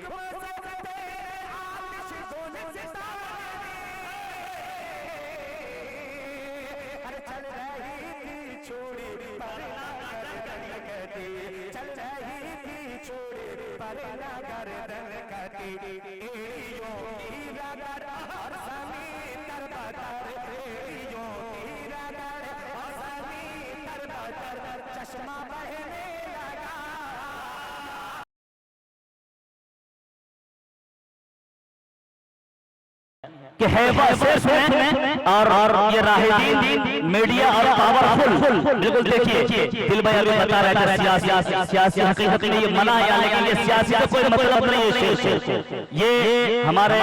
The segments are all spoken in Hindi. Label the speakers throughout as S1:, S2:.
S1: चल रही थी छोड़ी पर ना गर्दन कटी, चल रही थी छोड़ी पर ना गर्दन कटी। एड़ियों की रगड़ और ज़मीन तर बतर, एड़ियों की रगड़ और ज़मीन तर बतर, चश्मा बहने लगा।
S2: कि हैबा से सुने और ये राहिदीन मीडिया और पावरफुल, बिल्कुल देखिए दिल भाई अभी बता रहे थे सियासी हकीकत में ये मना है, लेकिन ये सियासी का कोई मतलब नहीं है। ये हमारे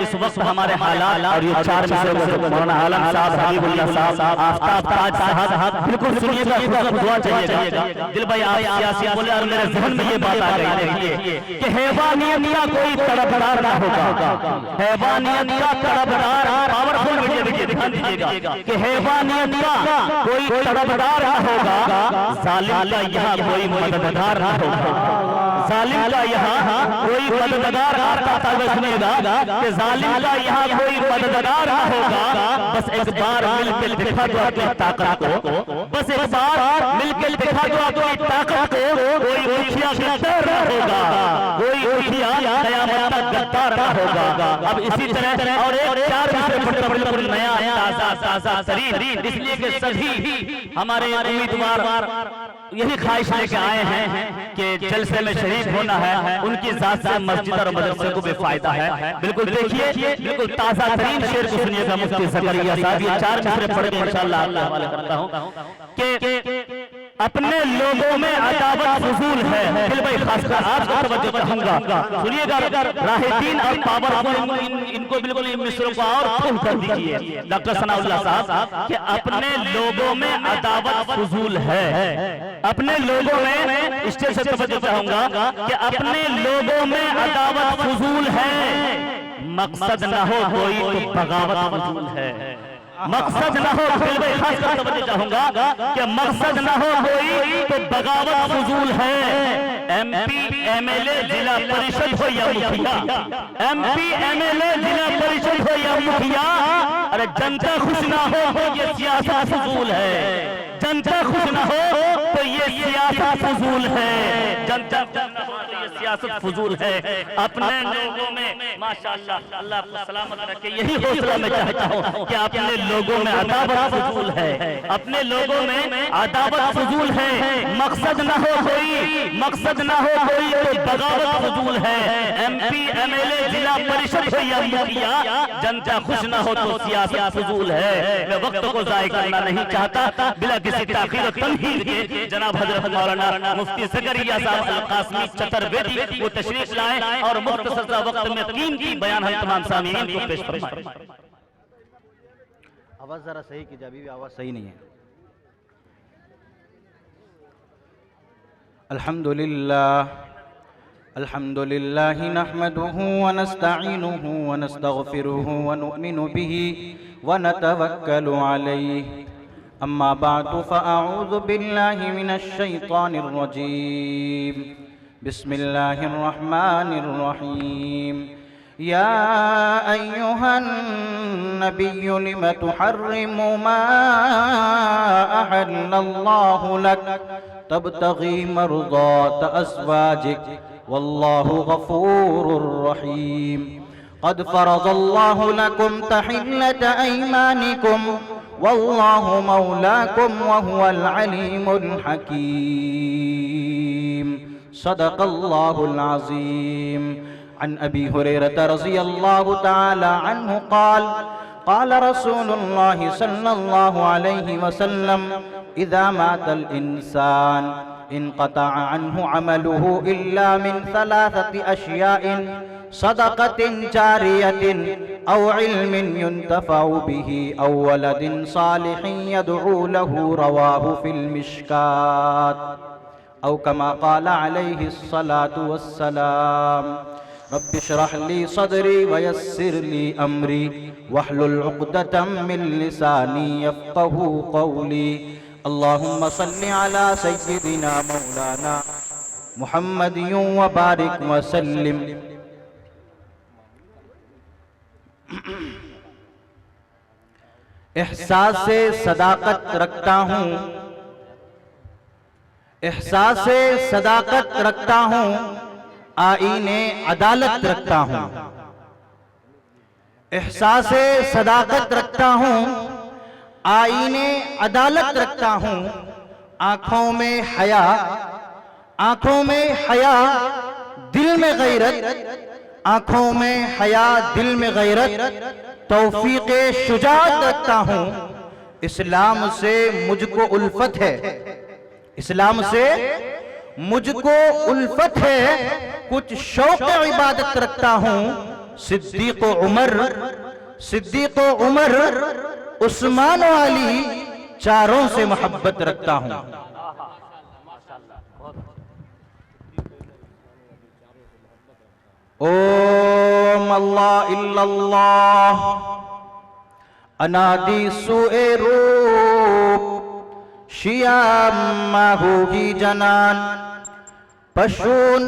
S2: इस वक्त हमारे हालात और ये चार मौलाना आलम साहब, हबीबुल्लाह साहब, आफ्ताब ताज साहब, बिल्कुल सुनिएगा, दुआ चाहिएगा। दिल भाई आप सियासी बोले और मेरे जहन में ये बात आ गई है कि हैवानियत का कोई तड़पदार ना होगा, हैवानियत का तड़पदार, पावरफुल मीडिया देखिए दिखा दीजिएगा कि हैवानियत का कोई तड़पदार ना होगा, जालिम का यहाँ कोई मददगार ना होगा, जालिम का यहाँ कोई मददगार आता सुनेगा कि जालिम का यहाँ कोई मददगार ना होगा। बस एक बार मिलकर दिखा दो अपनी ताकत को, बस एक बार मिलकर दिखा दो अपनी ताकत को। कोई मुखिया गद्दार ना होगा, कोई मुखिया कयामत तक गद्दार ना होगा। अब इसी तरह और एक चार बिल्कुल नया ताजा शरीर, इसलिए कि सभी हमारे उम्मीदवार यही ख्वाहिश लेके आए हैं कि जलसे में शरीक होना है, उनकी जात से मस्जिद और मदरसे को भी फायदा है। बिल्कुल देखिए, बिल्कुल ताजा तरीन शेर को सुनिएगा मुफ्ती ज़करिया साहब, ये चार मिसरे पढ़ के इंशाअल्लाह आपके हवाले करता हूं कि अपने लोगों में अदावत फजूल है। दिल भाई खासकर आपको तवज्जो चाहूंगा, सुनिएगा राहिदीन और पावरफुल इनको बिल्कुल इन मिसरों को और फुल कर दीजिए डॉक्टर सनाउल्लाह साहब कि अपने लोगों में अदावत फजूल है। अपने लोगों में स्टेज से तवज्जो चाहूंगा कि अपने लोगों में अदावत फजूल है, मकसद न हो कोई तो बगावत फजूल है। मकसद न हो, दिल में खास कर तवज्जो चाहूंगा कि मकसद न हो कोई तो बगावत फजूल है। एमपी एमएलए जिला परिषद हो या मुखिया, एमपी एमएलए जिला परिषद हो या मुखिया, अरे जनता खुश ना हो तो ये सियासत फजूल है। जनता खुश ना हो तो ये सियासत फजूल है, जनता न हो तो ये सियासत फजूल है। अपने लोगों में माशाअल्लाह अल्लाह आपको सलामत रखे, यही हौसला मैं चाहता हूँ कि अपने लोगों में अदावत फजूल है, अपने लोगों में अदावत फजूल है। मकसद न हो कोई, मकसद न हो कोई तो बगावत फजूल है। एमपी एमएलए जिला परिषद हो या मुखिया, जनता खुश न हो तो सियासत फजूल है। मैं वक्त को जाया करना नहीं चाहता, बिला किसी ताखीर और तमहीद के जनाब हजरत मौलाना मुफ्ती ज़करिया साहब अल कासमी चतुर्वेदी वो तशरीफ लाए और मुख्तसर सा वक्त में तीन बयान हम तमाम सामीन को पेश फरमाएं।
S3: आवाज जरा सही कीजिए, अभी भी आवाज सही नहीं है। अल्हम्दुलिल्लाह नहमदुहु व नस्तईनुहु व नस्तगफिरुहु व नु'मिनु बिही व नतवक्कलु अलैहि, अम्मा बअदु फ़अऊज़ु बिल्लाहि मिनश शैतानिर रजीम, बिस्मिल्लाहिर रहमानिर रहीम। या अय्युहन नबिय्यु लिम तुहर्रिमु मा अहल्लल्लाहु लक तब्तगी मर्ज़ात अज़वाजिक वल्लाहु गफूरुर रहीम। क़द फ़रज़ल्लाहु लकुम तहिल्लत ऐमानिकुम वल्लाहु मौलाकुम वहुवल अलीमुल हकीम। सदक़ल्लाहुल अज़ीम। अन अबी हुरैरह रज़ियल्लाहु तआला अन्हु क़ाल क़ाल रसूलुल्लाहि सल्लल्लाहु अलैहि वसल्लम इज़ा मातल इंसान इनक़तअ अन्हु अमलुहु इल्ला मिन सलासति अश्याइन सदक़तिन जारियतिन औ इल्मिन युंतफ़उ बिही औ वलदिन सालिहिन यदउ लहु रवाहु फिल मिश्कात औ कमा क़ाल अलैहिस्सलातु वस्सलाम। रब्बि इश्रह ली सदरी व यस्सिर ली अमरी वहलुल उक़दतम मिन लिसानी यफ़क़हू क़ौली। अल्लाहुम्मा सल्लि अला सय्यिदिना मौलाना मुहम्मदिन व बारिक व सल्लिम एहसास-ए सदाकत रखता हूं, एहसास-ए सदाकत रखता हूं, आईने अदालत रखता हूं। एहसास-ए सदाकत रखता हूं, आईने अदालत रखता हूं। आंखों में हया, आंखों में हया, दिल में गैरत, आंखों में हया, दिल में गैरत, तौफीक़े शुजाअत रखता हूं। इस्लाम से मुझको उल्फत है, इस्लाम से मुझको उल्फत है, कुछ शौक़ इबादत रखता हूं। सिद्दीक़ उमर, सिद्दीक़ उमर, उस्मान वाली, चारों से मोहब्बत रखता हूं। ओम अल्लाह इल्लल्लाह, अनादि सुए रूप, शियाम माहू ही जनान, पशून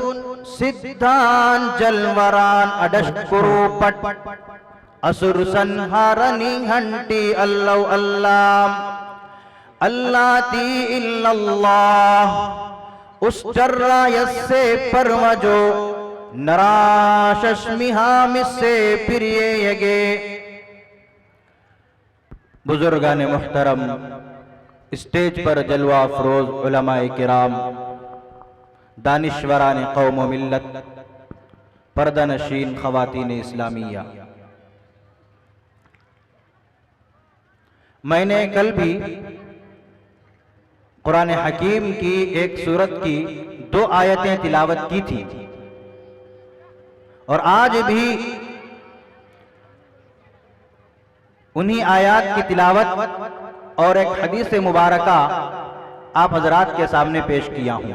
S3: सिद्धान जलवरान, अडशकुरु पट, असुर संहारनी हंटी, अल्लाह अल्लाह, अल्लाह ती इल्लल्लाह, उस जर्रायसे परमजो, नराशस्मिहाम से प्रिय यगे। बुजुर्गान मुहतरम, स्टेज पर जलवा अफरोज उलमाए किराम, दानिश्वरान कौम व मिल्लत, पर्दा नशीन खवातीन इस्लामिया, मैंने कल भी कुरान हकीम की एक सूरत की 2 आयतें तिलावत की थी और आज भी उन्हीं आयात की तिलावत और एक हदीस मुबारका आप हजरात के सामने पेश किया हूं।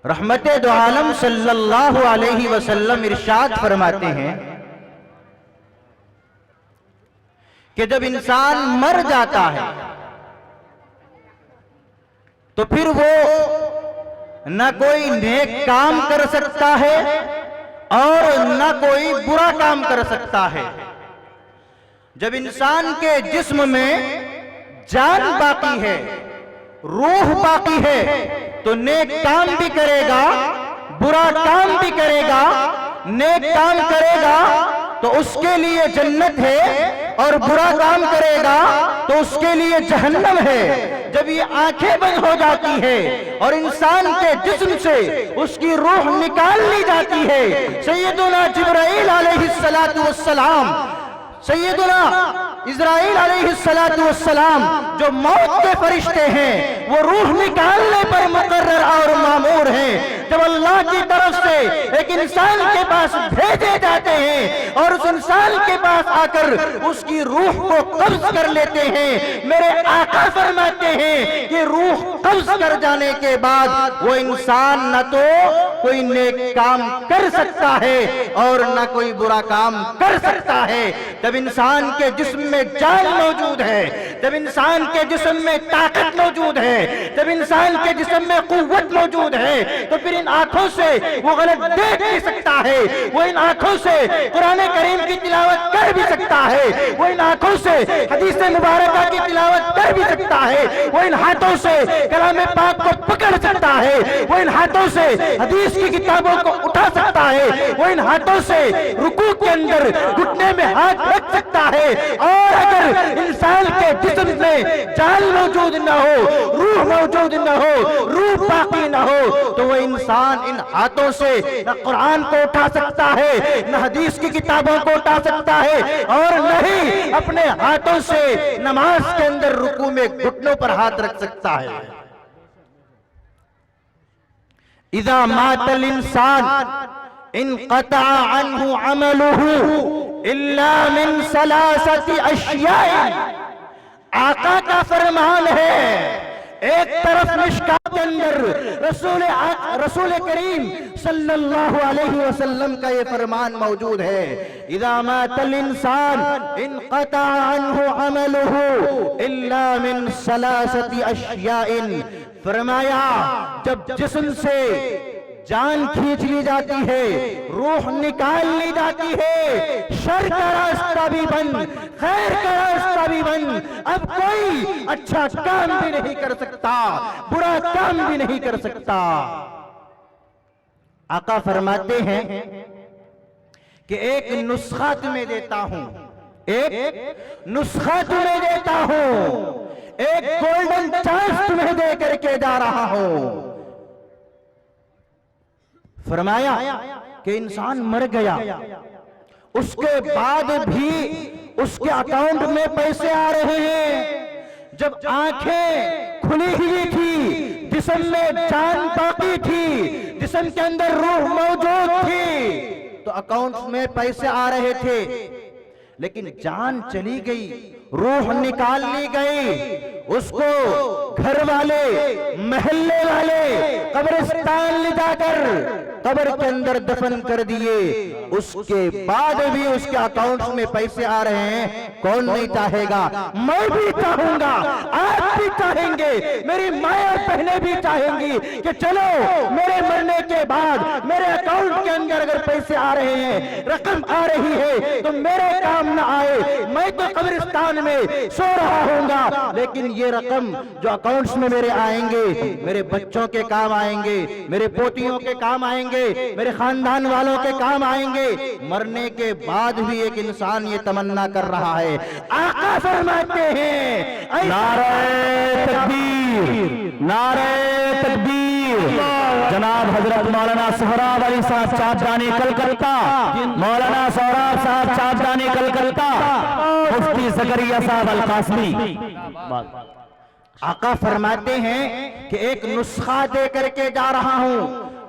S3: रहमते दो आलम सल्लल्लाहु अलैहि वसल्लम इरशाद फरमाते हैं कि जब इंसान मर जाता है तो फिर वो न कोई नेक काम कर सकता है और न कोई बुरा काम कर सकता है। जब इंसान के जिस्म में जान बाकी है, रूह बाकी है, तो नेक काम भी करेगा, बुरा काम भी करेगा। नेक काम करेगा तो उसके लिए जन्नत है और बुरा काम करेगा तो उसके लिए जहन्नम है। जब ये आंखें बंद हो जाती है और इंसान के जिस्म से उसकी रूह निकाल ली जाती है, सैयदुना जिब्राइल अलैहिस्सलातु वस्सलाम, सैयदुना इज़राइल अलैहिस्सलातु वस्सलाम जो मौत के फरिश्ते हैं, वो रूह निकालने पर मुकर्रर और मामूर हैं। जब अल्लाह की तरफ से एक इंसान के पास भेजे जाते हैं और उस इंसान के पास आकर उसकी रूह को कब्ज कर लेते हैं, मेरे आका फरमाते हैं कि रूह कब्ज कर जाने के बाद वो इंसान न तो कोई नेक काम कर सकता है और न कोई बुरा काम कर सकता है। जब इंसान के जिस्म में जान मौजूद है, जब इंसान के जिस्म में ताकत मौजूद है, जब इंसान के जिस्म में कुव्वत मौजूद है, तो फिर इन आंखों से वो गलत देख भी सकता है, वो इन आंखों से कुरान करीम की तिलावत कर भी सकता है, वो इन आंखों से हदीस मुबारका की तिलावत कर भी सकता है, वो इन हाथों से कलाम पाक को पकड़ सकता है, वो इन हाथों से हदीस की किताबों को उठा सकता है, वो इन हाथों से रुकू के अंदर घुटने में हाथ रख सकता है। और अगर इंसान के जिस्म में जान मौजूद न हो, रूह मौजूद न हो, रूह बाकी न हो, तो वह इंसान इन हाथों से न कुरान को उठा सकता है, न हदीस की किताबों को उठा सकता है और न ही अपने हाथों से नमाज के अंदर रुकू में घुटनों पर हाथ रख सकता है। इज़ा मातल इंसान इनक़ता अन्हु अमलुहु इल्ला मिन सलासति अश्याइन। आका का फरमान है, एक तरफ मिशकात के अंदर रसूल करीम सल्लल्लाहु अलैहि वसल्लम का ये फरमान मौजूद है, इज़ा मातल इंसान इनक़ता अन्हु अमलुहु इल्ला मिन सलासति अश्याइन। फरमाया जब जिस्म से जान खींच ली जाती है, रूह निकाल ली जाती है, शर का रास्ता भी बंद, खैर का रास्ता भी बंद। अब कोई अच्छा काम भी नहीं कर सकता, बुरा काम भी नहीं कर सकता। आका फरमाते हैं कि एक नुस्खा तुम्हें देता हूं, एक नुस्खा तुम्हें देता हूं, एक गोल्डन चांस तुम्हें दे करके जा रहा हूं। फरमाया कि इंसान मर गया, उसके बाद भी उसके अकाउंट में पैसे आ रहे हैं। जब आंखें खुली हुई थी, जिस्म में जान बाकी थी, जिस्म के अंदर रूह मौजूद थी, तो अकाउंट में पैसे आ रहे थे। लेकिन जान चली गई, रूह निकाल ली गई, उसको घर वाले, महल्ले वाले कब्रिस्तान ले जाकर कब्र के अंदर दफन कर दिए। उसके बाद भी उसके अकाउंट्स में पैसे आ रहे हैं। कौन नहीं चाहेगा? मैं भी चाहूंगा, आप भी चाहेंगे, मेरी माँ और बहनें भी चाहेंगी कि चलो मेरे मरने के बाद मेरे अकाउंट के अंदर अगर पैसे आ रहे हैं, रकम आ रही है, तो मेरे काम न आए, मैं तो कब्रिस्तान में सो रहा हूंगा, लेकिन ये रकम जो अकाउंट्स में मेरे आएंगे, मेरे बच्चों के काम आएंगे, मेरे पोतियों के काम आएंगे, मेरे खानदान वालों के काम आएंगे। मरने के बाद भी एक इंसान ये तमन्ना कर रहा है। आका फरमाते हैं,
S2: नारे तकबीर, नारे तकबीर। जनाब हजरत मौलाना सोहराब अली साहब चाँदनी कलकत्ता, मौलाना सोहराब साहब चाँदनी कलकत्ता, मुफ्ती ज़करिया साहब अल कासमी।
S3: आका फरमाते हैं कि एक नुस्खा दे करके जा रहा हूं,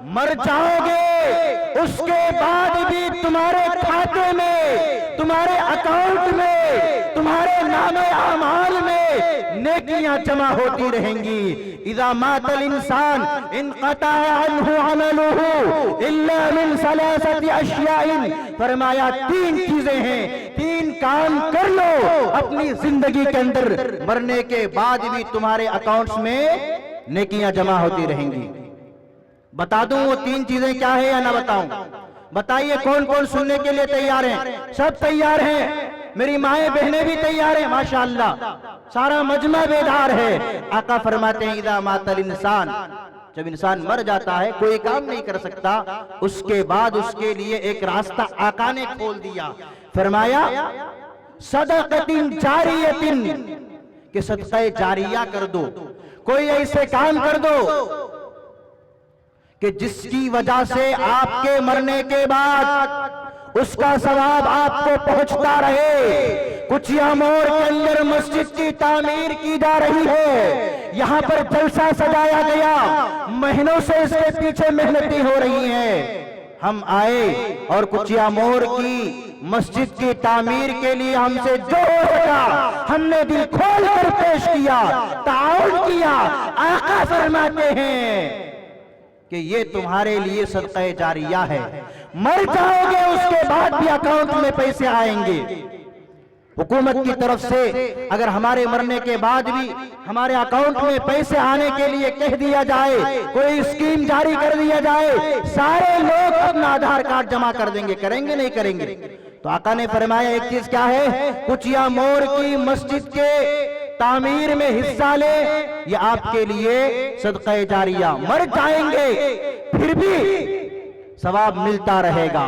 S3: मर जाओगे उसके बाद भी तुम्हारे खाते में, तुम्हारे अकाउंट में, तुम्हारे नामे आमाल में नेकियां जमा होती रहेंगी। इज़ा मातल इंसान इनक़ता अन्हु अमलुहु इल्ला मिन सलासति अश्याइन। फरमाया तीन चीजें हैं, तीन काम कर लो अपनी जिंदगी के अंदर, मरने के बाद भी तुम्हारे अकाउंट्स में नेकियां जमा होती रहेंगी। बता दूं वो तीन चीजें क्या है या ना बताऊं? बताइए कौन कौन सुनने के लिए तैयार हैं? सब तैयार हैं, मेरी माएं बहनें भी तैयार हैं, माशाअल्लाह, सारा मजमा बेदार है। आका फरमाते हैं इज़ा मातल इंसान, जब इंसान मर जाता है, कोई काम नहीं कर सकता, उसके बाद उसके लिए एक रास्ता आका ने खोल दिया। फरमाया सदक़तिन जारियतिन, कि सदक़े जारिया कर दो, कोई ऐसे काम कर दो कि जिसकी वजह से आपके मरने के बाद उसका सवाब आपको पहुंचता रहे। कुचिया मोड़ के अंदर मस्जिद की तामीर की जा रही है, यहाँ पर जलसा सजाया गया, महीनों से इसके पीछे मेहनतें हो रही हैं। हम आए और कुचिया मोड़ की मस्जिद की तामीर के लिए हमसे जो हो सका हमने दिल खोल कर पेश किया, ताउन किया। आका फरमाते हैं कि ये तुम्हारे लिए सदक़े जारिया है। मर जाओगे उसके बाद भी अकाउंट में पैसे आएंगे। हुकूमत की तरफ से अगर हमारे मरने के बाद भी हमारे अकाउंट में पैसे आने के लिए कह दिया जाए, कोई स्कीम जारी कर दिया जाए, सारे लोग अपना आधार कार्ड जमा कर देंगे। करेंगे नहीं करेंगे? तो आका ने फरमाया एक चीज क्या है, कुचिया मोड़ की मस्जिद के तामीर में हिस्सा ले, ये आपके लिए सदक़े जारिया। मर जाएंगे फिर भी सवाब मिलता रहेगा।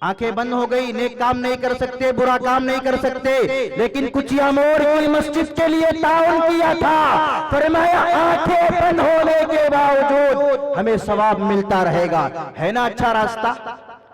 S3: आंखें बंद हो गई, नेक काम नहीं कर सकते, बुरा काम नहीं कर सकते, लेकिन कुचिया मोड़ की मस्जिद के लिए ताउन किया था। फरमाया आंखें बंद होने के बावजूद हमें सवाब मिलता रहेगा। है ना अच्छा रास्ता?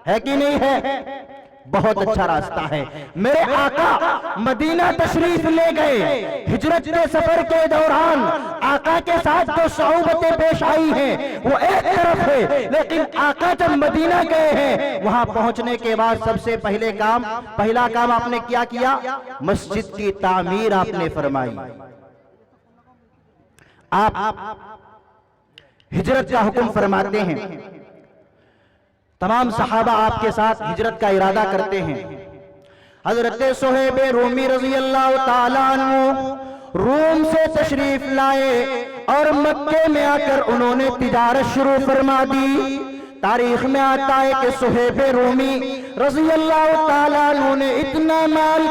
S3: है कि नहीं है? बहुत अच्छा रास्ता है। मेरे आका मदीना तशरीफ ले गए, हिजरत के सफर के दौरान आका के साथ जो सौबतें पेश आई हैं वो एक तरफ है, लेकिन आका जब मदीना गए हैं, वहां पहुंचने के बाद सबसे पहला काम आपने क्या किया? मस्जिद की तामीर आपने फरमाई। आप हिजरत का हुक्म फरमाते हैं, तमाम सहाबा आपके साथ हिजरत का इरादा करते हैं। हजरत सुहैब रूमी रज़ी अल्लाह ताला अन्हु रोम से तशरीफ लाए और मक्के में आकर उन्होंने तिजारत शुरू फरमा दी। तारीख में आता है कि सुहैब रूमी रज़ी अल्लाह ताला अन्हु ने इतना माल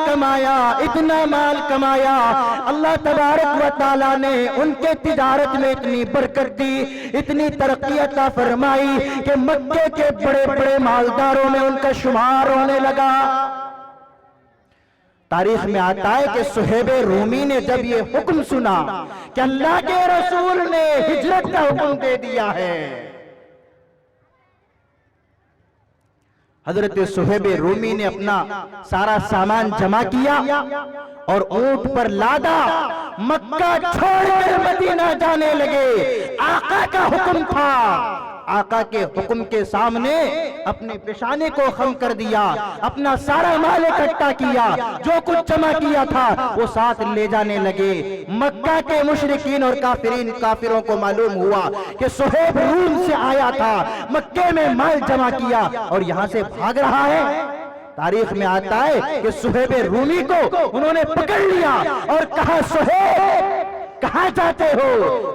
S3: कमाया, अल्लाह तबारक व ताला ने उनके तिजारत में इतनी बरकत दी, इतनी तरक्की अता फरमाई कि मक्के के बड़े बड़े मालदारों में उनका शुमार होने लगा। तारीख में आता है कि सुहैब रूमी ने जब ये हुक्म सुना कि अल्लाह के रसूल ने हिजरत का हुक्म दे दिया है, हजरत सुहैब रूमी ने अपना सारा सामान जमा किया और ऊंट पर लादा मक्का छोड़कर मदीना जाने लगे। आका का हुक्म था, आका के हुक्म के सामने अपने पेशाने को खम कर दिया, अपना सारा माल इकट्ठा किया, जो कुछ जमा किया था वो साथ ले जाने लगे। मक्का के मुशरिकीन और काफिरों को मालूम हुआ कि सुहैब रूम से आया था, मक्के में माल जमा किया और यहां से भाग रहा है। तारीख में आता है कि सुहैब रूमी को उन्होंने पकड़ लिया और कहा, सुहैब कहां जाते हो?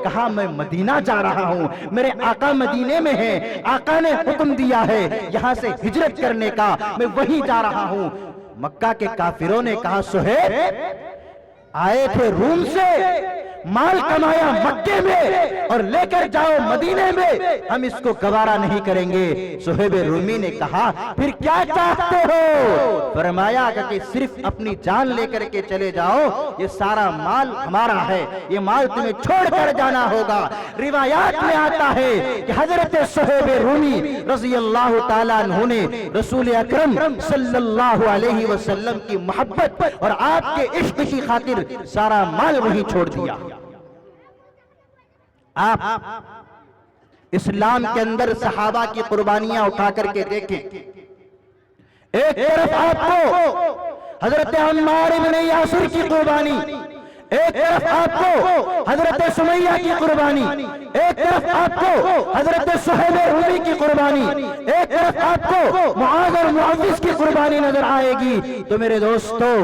S3: कहा, मैं मदीना जा रहा हूं, मेरे आका मदीने में हैं, आका ने हुक्म दिया है यहां से हिजरत करने का, मैं वहीं जा रहा हूं। मक्का के काफिरों ने कहा, सुहैब आए थे रूम से, माल कमाया मक्के में और लेकर जाओ मदीने में, हम इसको गवारा नहीं करेंगे। सुहैब रूमी ने कहा, फिर क्या चाहते हो? फरमाया कि सिर्फ अपनी जान लेकर के चले जाओ, ये सारा माल हमारा है, ये माल तुम्हें छोड़कर जाना होगा। रिवायात में आता है कि हजरत सुहैब रूमी रज़ी अल्लाह ताला अन्हु ने रसूल अकरम सल्लल्लाहु अलैहि वसल्लम की मोहब्बत और आपके इश्क की खातिर सारा माल वहीं छोड़ दिया। आप इस्लाम के अंदर सहाबा की कुर्बानियां उठा करके देखें। एक तरफ आपको हजरत अम्मार इब्न यासिर की कुर्बानी, एक तरफ आपको हजरत सुमैया की कुर्बानी, एक तरफ आपको हजरत सुहैब रूमी की कुर्बानी, एक तरफ आपको मुआज़ और मुअव्विज़ की कुर्बानी नजर आएगी। तो मेरे दोस्तों,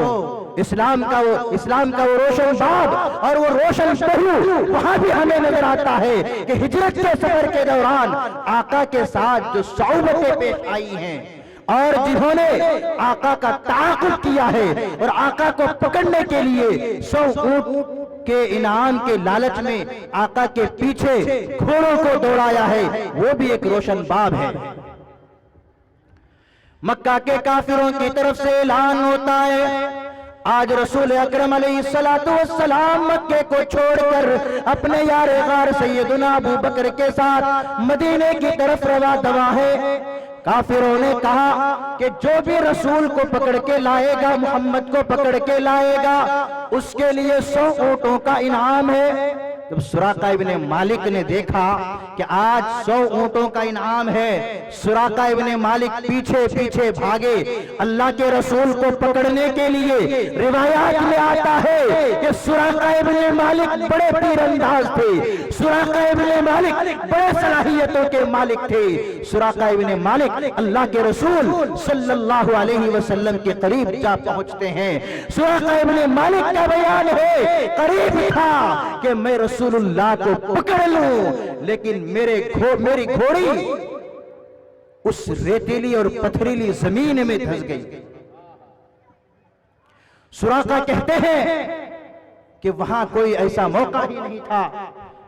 S3: इस्लाम का वो रोशन बाब और वो रोशन पहलू वहां भी हमें नजर आता है कि हिजरत के सफर के दौरान आका के साथ जो सौबतें पेश आई हैं और जिन्होंने आका का ताक़ुब किया है और आका को पकड़ने के लिए 100 ऊंट के इनाम के लालच में आका के पीछे घोड़ों को दौड़ाया है, वो भी एक रोशन बाब है। मक्का के काफिरों की तरफ से ऐलान होता है, आज रसूल अकरम अलैहिस्सलातु वस्सलाम मक्के को छोड़कर अपने यार गार सैयदुना अबू बकर के साथ मदीने की तरफ रवा दवा है। काफिरों ने कहा कि जो भी रसूल को पकड़ के लाएगा, मोहम्मद को पकड़ के लाएगा, उसके लिए 100 ऊंटों का इनाम है। जब सुराका इब्ने मालिक ने देखा कि आज 100 ऊंटों का इनाम है, सुराका इब्ने मालिक पीछे पीछे भागे अल्लाह के रसूल को पकड़ने के लिए। रिवायात में आता है कि सुराका इब्ने मालिक बड़े तीरंदाज थे, सुराका इब्ने मालिक बड़े सलाहियतों के मालिक थे। सुराका इब्ने मालिक अल्लाह के रसूल सल्लल्लाहु अलैहि वसल्लम के करीब जा पहुंचते हैं। सुराका इब्ने मालिक का बयान है, करीब था कि मैं रसूलुल्लाह को पकड़ लूं, लेकिन मेरी घोड़ी उस रेतीली और पथरीली जमीन में धंस गई। सुराका कहते हैं कि वहां कोई ऐसा मौका ही नहीं था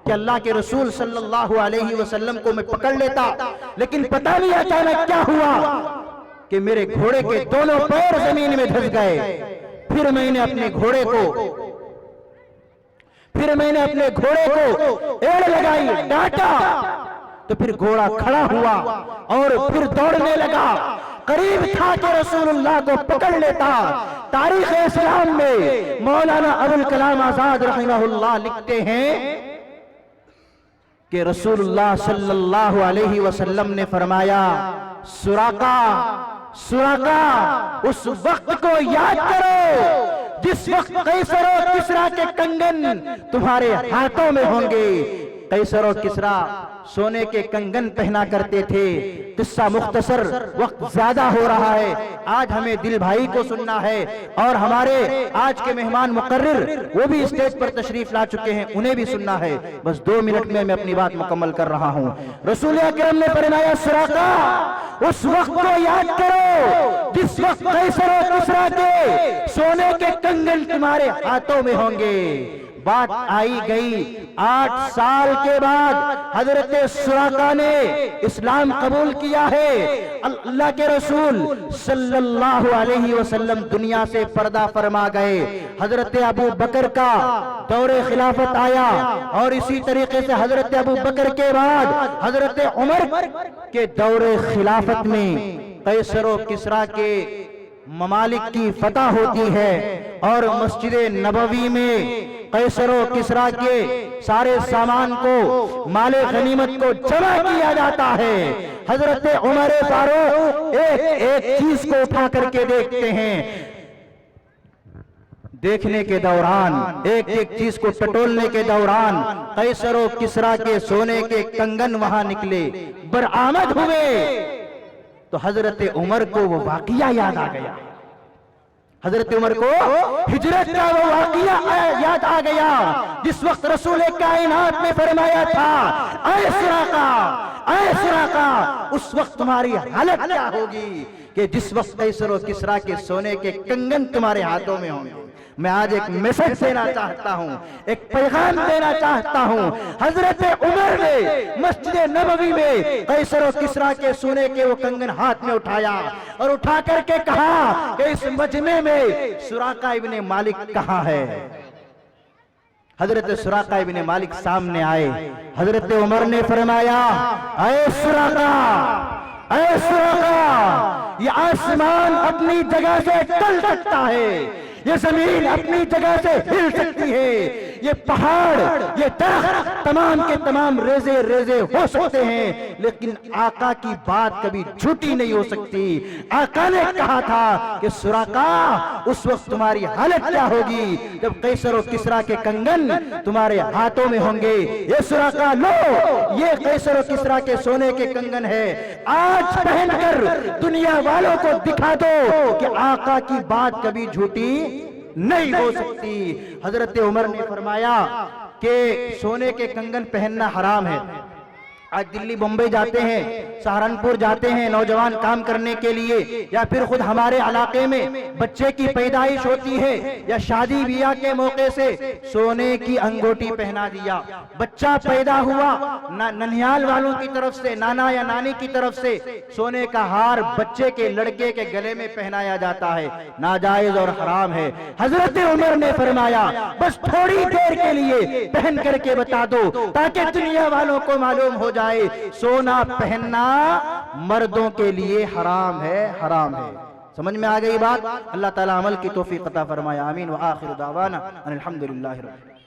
S3: कि अल्लाह के रसूल सल्लल्लाहु अलैहि वसल्लम को मैं पकड़ लेता, लेकिन पता नहीं अचानक क्या हुआ कि मेरे घोड़े के दोनों पैर जमीन में धंस गए। फिर मैंने अपने घोड़े को एड़ लगाई, डांटा, तो फिर घोड़ा खड़ा हुआ और फिर दौड़ने लगा। करीब था कि रसूलुल्लाह को पकड़ लेता। तारीख इस्लाम में मौलाना अबुल कलाम आजाद रहमहुल्लाह लिखते हैं कि रसूलुल्लाह सल्लल्लाहु अलैहि वसल्लम ने फरमाया, सुराका उस वक्त को याद करो जिस वक्त कैसर और किसरा के कंगन तुम्हारे हाथों में होंगे। कैसर और किसरा सोने के कंगन पहना करते थे। किस्सा मुख्तसर, वक्त ज्यादा हो रहा है, आज हमें दिल भाई को सुनना है और हमारे आज के मेहमान मुकर्रिर वो भी स्टेज पर तशरीफ ला चुके हैं, उन्हें भी सुनना है। बस 2 मिनट में मैं अपनी बात मुकम्मल कर रहा हूं। रसूल अकरम ने फरमाया, सुराका उस वक्त को याद करो जिस वक्त कैसर और किसरा के सोने के कंगन तुम्हारे हाथों में होंगे। बात आई गई 8 साल के बाद हजरत सुराका ने इस्लाम कबूल किया है। अल्लाह के रसूल सल्लल्लाहु अलैहि वसल्लम दुनिया से पर्दा फरमा गए। हजरत अबू बकर का दौरे खिलाफत आया और इसी तरीके से हजरत अबू बकर के बाद हजरत उमर के दौरे खिलाफत में कैसर और किसरा के ममालिक की फतह होती है और मस्जिद नबवी में कैसर और किसरा के सारे सामान को, माले गनीमत को जमा किया जाता है। हजरत उमर फारूक एक चीज को उठा करके देखते हैं। देखने के दौरान, एक एक चीज को टटोलने के दौरान कैसर और किसरा के सोने के कंगन वहां निकले, बरामद हुए। तो हजरत उमर को वो वाकया याद आ गया। हजरत उमर को हिजरत का वो वाकया याद आ गया जिस वक्त रसूल कायनात ने फरमाया था, ऐ सुराका उस वक्त तुम्हारी हालत क्या होगी कि जिस वक्त कैसर और किसरा के सोने के कंगन तुम्हारे हाथों में होंगे। मैं आज एक मैसेज देना चाहता हूं, एक पैगाम देना चाहता हूं। हजरत उमर ने मस्जिद नबवी में कैसर और किसरा के सोने के वो कंगन हाथ में उठाया और उठा करके कहा कि इस मजमे में सुराका इब्ने मालिक कहां है। हजरत सुराका इब्ने मालिक सामने आए। हजरत उमर ने फरमाया, ऐ सुराका, ये आसमान अपनी जगह से टल सकता है, ये जमीन अपनी जगह से हिल सकती है, ये पहाड़, ये दरख्त तमाम के तमाम रेजे रेजे हो सकते हैं, लेकिन आका की बात कभी झूठी नहीं हो सकती। आका ने कहा था कि सुराका उस वक्त तुम्हारी हालत क्या होगी जब कैसर और किसरा के कंगन तुम्हारे हाथों में होंगे। ये सुराका लो, ये कैसर और किसरा के सोने के कंगन है, आज पहनकर दुनिया वालों को दिखा दो कि आका की बात कभी झूठी नहीं हो सकती। हजरत उमर ने फरमाया कि सोने के कंगन पहनना हराम है। आज दिल्ली बम्बई जाते हैं, सहारनपुर जाते हैं नौजवान काम करने के लिए, या फिर खुद हमारे इलाके में बच्चे की पैदाइश होती है या शादी ब्याह के मौके से सोने की अंगूठी पहना दिया। बच्चा पैदा हुआ, ननिहाल वालों की तरफ से, नाना या नानी की तरफ से सोने का हार बच्चे के, लड़के के गले में पहनाया जाता है, नाजायज और हराम है। हजरत उमर ने फरमाया, बस थोड़ी देर के लिए पहन करके बता दो ताकि दुनिया वालों को मालूम हो जाए सोना पहनना मर्दों के लिए हराम है, हराम है। समझ में आ गई बात? अल्लाह ताला अमल की तौफीक अता फरमाए। आमीन व आखिर दावाना अनिल हम्दुलिल्लाहि रब्बिल आलमीन।